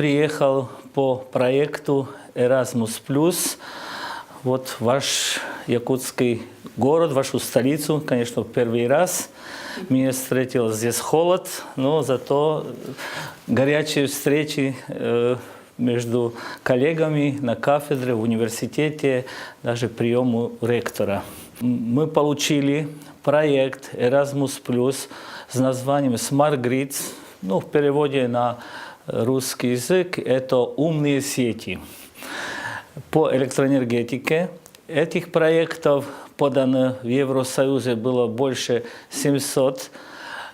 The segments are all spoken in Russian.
приехал по проекту Erasmus+. Вот ваш якутский город, вашу столицу, конечно, в первый раз. Меня встретил здесь холод, но зато горячие встречи между коллегами на кафедре, в университете, даже прием у ректора. Мы получили проект Erasmus+, с названием Smart Grids, в переводе на русский язык это «умные сети». По электроэнергетике этих проектов подано в Евросоюзе было больше 700,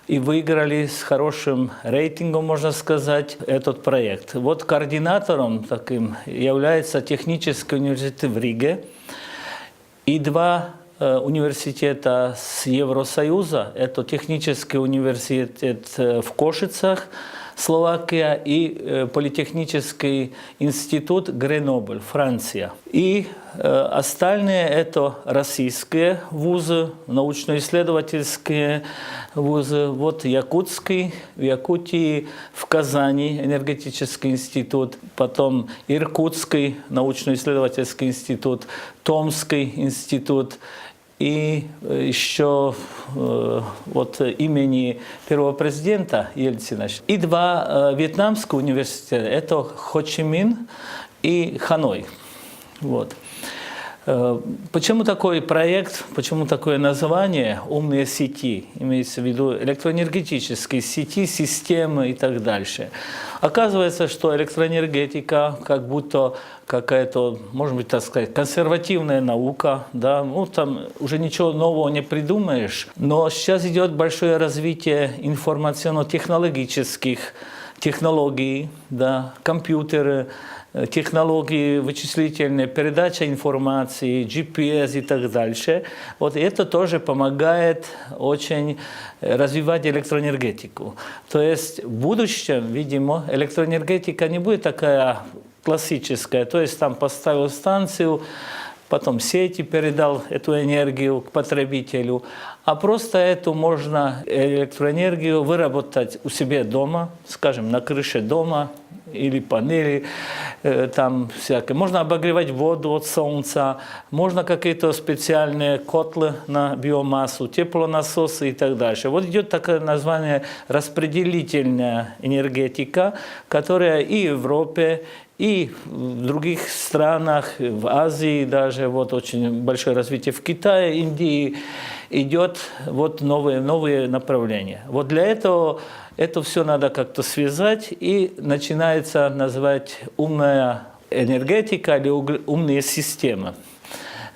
и выиграли с хорошим рейтингом, можно сказать, этот проект. Вот координатором таким является Технический университет в Риге и два университета с Евросоюза. Это Технический университет в Кошицах, Словакия, и Политехнический институт Гренобль, Франция. И остальные это российские вузы, научно-исследовательские вузы. Вот Якутский, в Якутии, в Казани энергетический институт, потом Иркутский научно-исследовательский институт, Томский институт. И еще вот имени первого президента Ельцина. И два вьетнамских университета, это Хо Чи Мин и Ханой. Вот. Почему такой проект, почему такое название «Умные сети», имеется в виду электроэнергетические сети, системы и так дальше. Оказывается, что электроэнергетика как будто какая-то, может быть, так сказать, консервативная наука, да, там уже ничего нового не придумаешь, но сейчас идет большое развитие информационно-технологических технологий, да, компьютеры, технологии вычислительные, передача информации, GPS и так дальше. Вот это тоже помогает очень развивать электроэнергетику. То есть в будущем, видимо, электроэнергетика не будет такая классическая, то есть там поставил станцию, потом сети передал эту энергию к потребителю, а просто эту можно электроэнергию выработать у себя дома, скажем, на крыше дома, или панели, там всякое. Можно обогревать воду от солнца, можно какие-то специальные котлы на биомассу, теплонасосы и так дальше. Вот идет такое название распределительная энергетика, которая и в Европе, и в других странах, в Азии даже, вот очень большое развитие в Китае, Индии, идет вот новые направления. Вот для этого это все надо как-то связать, и начинается называть умная энергетика или умные системы.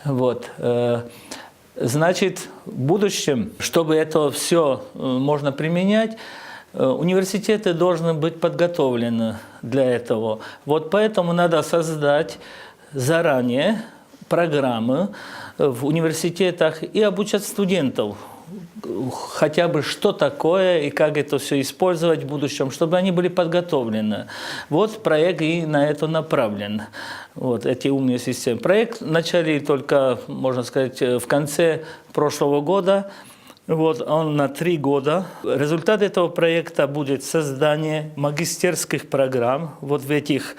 Вот. Значит, в будущем, чтобы это все можно применять, университеты должны быть подготовлены для этого. Вот поэтому надо создать заранее программы в университетах и обучать студентов хотя бы что такое и как это все использовать в будущем, чтобы они были подготовлены. Вот проект и на это направлен. Вот эти умные системы. Проект начали только, можно сказать, в конце прошлого года. Вот он на 3 года. Результат этого проекта будет создание магистерских программ вот в этих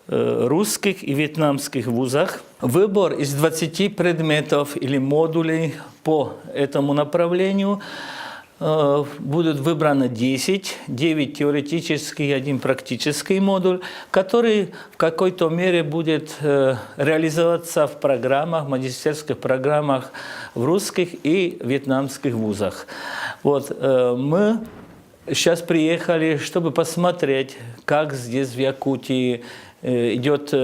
русских и вьетнамских вузах. Выбор из 20 предметов или модулей по этому направлению будут выбраны 10, 9 теоретический и 1 практический модуль, который в какой-то мере будет реализоваться в программах, магистерских программах в русских и вьетнамских вузах. Вот, мы сейчас приехали, чтобы посмотреть, как здесь в Якутии идет,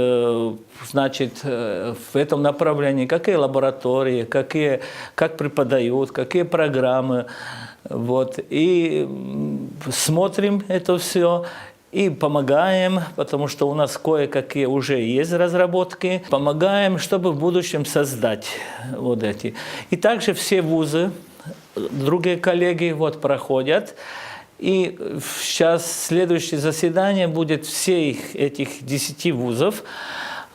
значит, в этом направлении, какие лаборатории, как преподают, какие программы. Вот. И смотрим это все и помогаем, потому что у нас кое-какие уже есть разработки. Помогаем, чтобы в будущем создать вот эти. И также все вузы, другие коллеги вот проходят. И сейчас следующее заседание будет всех этих 10 вузов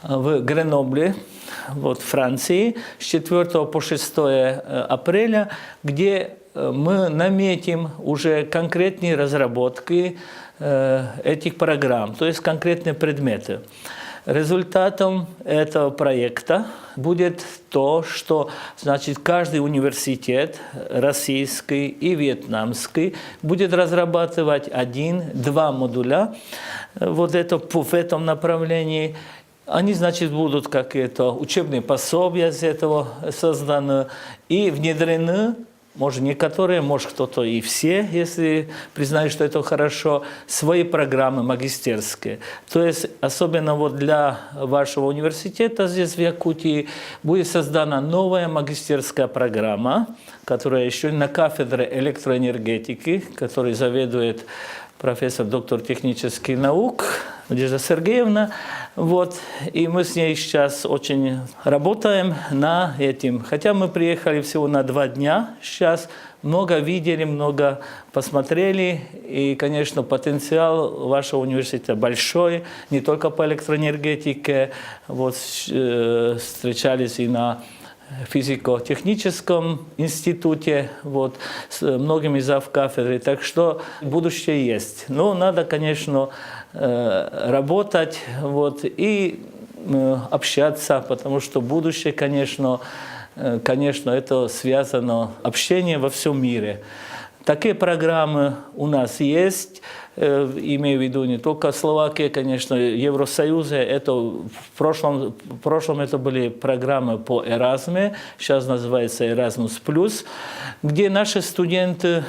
в Гренобле, вот, Франции, с 4 по 6 апреля, где мы наметим уже конкретные разработки этих программ, то есть конкретные предметы. Результатом этого проекта будет то, что значит, каждый университет, российский и вьетнамский, будет разрабатывать 1-2 модуля вот это, в этом направлении. Они, значит, будут какие-то учебные пособия из этого созданы и внедрены. Может, некоторые, может, кто-то и все, если признают, что это хорошо, свои программы магистерские. То есть, особенно вот для вашего университета здесь, в Якутии, будет создана новая магистерская программа, которая еще на кафедре электроэнергетики, которой заведует профессор, доктор технических наук Надежда Сергеевна. Вот. И мы с ней сейчас очень работаем над этим. Хотя мы приехали всего на 2 дня сейчас, много видели, много посмотрели. И, конечно, потенциал вашего университета большой, не только по электроэнергетике. Вот, встречались и на физико-техническом институте, вот, с многими завкафедрой, так что будущее есть. Но надо, конечно, работать вот, и общаться, потому что будущее, конечно, это связано общение во всем мире. Такие программы у нас есть, имею в виду не только Словакия, конечно, Евросоюза. Это в прошлом это были программы по Эразме, сейчас называется Erasmus+, где наши студенты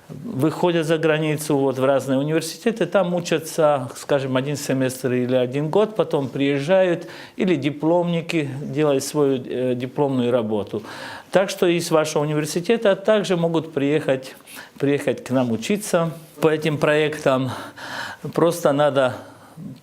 выходят за границу вот, в разные университеты, там учатся, скажем, 1 семестр или 1 год, потом приезжают, или дипломники делают свою дипломную работу. Так что из вашего университета также могут приехать к нам учиться. По этим проектам просто надо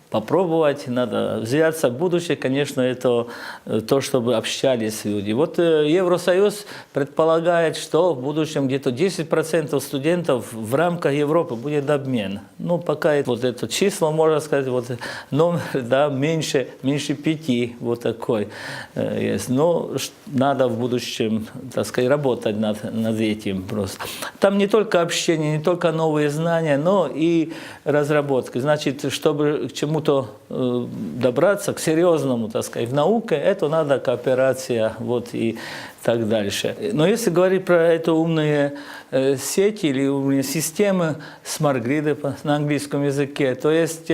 попробовать, надо взяться. Будущее, конечно, это то, чтобы общались люди. Вот Евросоюз предполагает, что в будущем где-то 10% студентов в рамках Европы будет обмен. Ну, пока вот это число, можно сказать, вот номер, да, меньше 5, вот такой есть. Но надо в будущем, так сказать, работать над этим просто. Там не только общение, не только новые знания, но и разработки. Значит, чтобы к чему-то добраться, к серьезному, так сказать, в науке, это надо кооперация, вот и так дальше. Но если говорить про это умные сети или умные системы, смарт-гриды на английском языке, то есть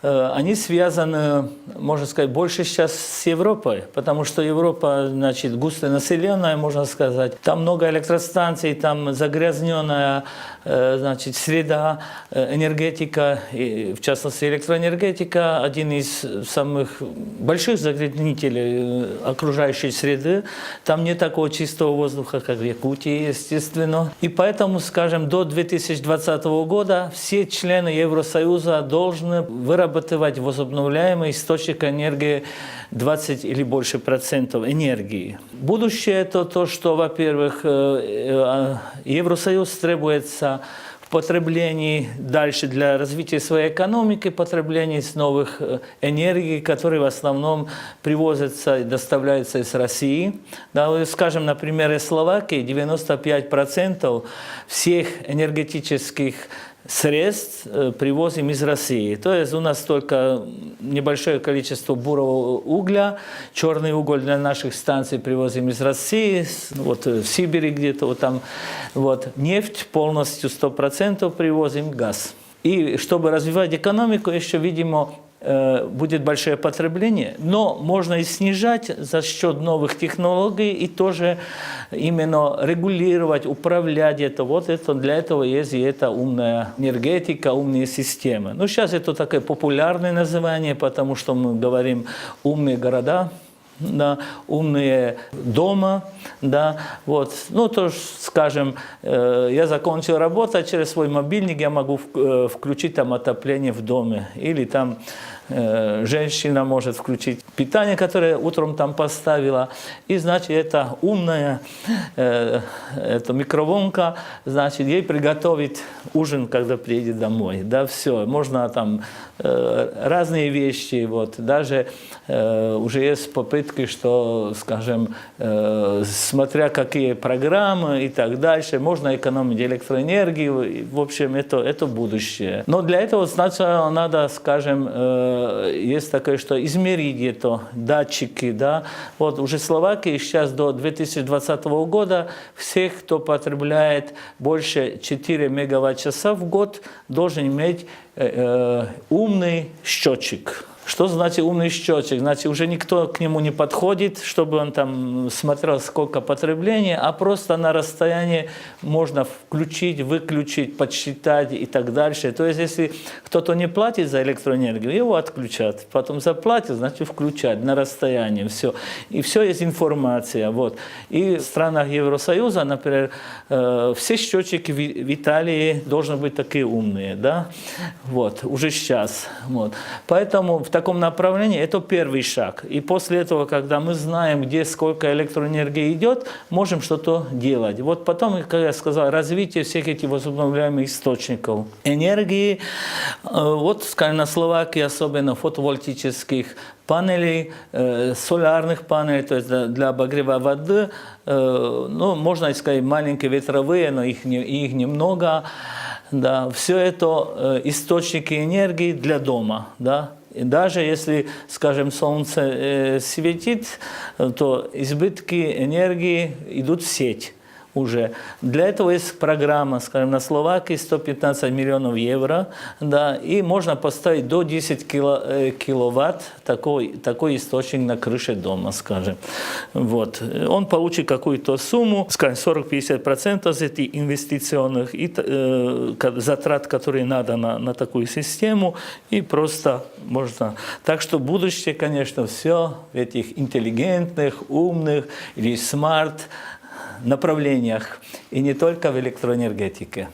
они связаны, можно сказать, больше сейчас с Европой, потому что Европа, значит, густонаселенная, можно сказать. Там много электростанций, там загрязненная, значит, среда, энергетика, и, в частности, электроэнергетика, один из самых больших загрязнителей окружающей среды. Там нет такого чистого воздуха, как в Якутии, естественно. И поэтому, скажем, до 2020 года все члены Евросоюза должны вырабатывать возобновляемый источник энергии 20 или больше процентов энергии. Будущее – это то, что, во-первых, Евросоюз требуется в потреблении дальше для развития своей экономики, потребление новых энергий, которые в основном привозятся и доставляются из России. Да, скажем, например, из Словакии 95% всех энергетических средств привозим из России. То есть у нас только небольшое количество бурого угля, черный уголь для наших станций привозим из России, вот в Сибири где-то вот там. Вот. Нефть полностью 100% привозим, газ. И чтобы развивать экономику, еще, видимо, будет большое потребление, но можно и снижать за счет новых технологий и тоже именно регулировать, управлять это. Вот это, для этого есть и эта умная энергетика, умные системы. Ну, сейчас это такое популярное название, потому что мы говорим умные города, да, умные дома, да, вот. Ну, то, скажем, я закончил работать, через свой мобильник я могу включить там отопление в доме, или там женщина может включить питание, которое утром там поставила, и, значит, эта умная эта микроволновка, значит, ей приготовить ужин, когда приедет домой. Да, все, можно там разные вещи, вот, даже уже есть попытки, что, скажем, смотря какие программы и так дальше, можно экономить электроэнергию, в общем, это будущее. Но для этого сначала надо, скажем, есть такое, что измерить это, датчики, да, вот уже в Словакии сейчас до 2020 года всех, кто потребляет больше 4 мегаватт-часа в год, должен иметь умный счетчик. Что значит умный счетчик? Значит, уже никто к нему не подходит, чтобы он там смотрел, сколько потребления, а просто на расстоянии можно включить, выключить, подсчитать и так дальше. То есть, если кто-то не платит за электроэнергию, его отключат. Потом заплатит, значит, включать на расстоянии. Все. И все есть информация. Вот. И в странах Евросоюза, например, все счетчики в Италии должны быть такие умные. Да? Вот. Уже сейчас. Вот. Поэтому в таком направлении это первый шаг. И после этого, когда мы знаем, где сколько электроэнергии идет, можем что-то делать. Вот потом, как я сказал, развитие всех этих возобновляемых источников энергии. Вот, скажем, на Словакии особенно фотовольтических панелей, солярных панелей, то есть для обогрева воды. Ну, можно сказать, маленькие ветровые, но их немного. Да, все это источники энергии для дома. Да. И даже если, скажем, солнце светит, то избытки энергии идут в сеть уже. Для этого есть программа, скажем, на Словакии 115 миллионов евро, да, и можно поставить до 10 киловатт такой источник на крыше дома, скажем. Вот. Он получит какую-то сумму, скажем, 40-50% из этих инвестиционных затрат, которые надо на такую систему, и просто можно. Так что будущее, конечно, все в этих интеллигентных, умных или смарт направлениях, и не только в электроэнергетике.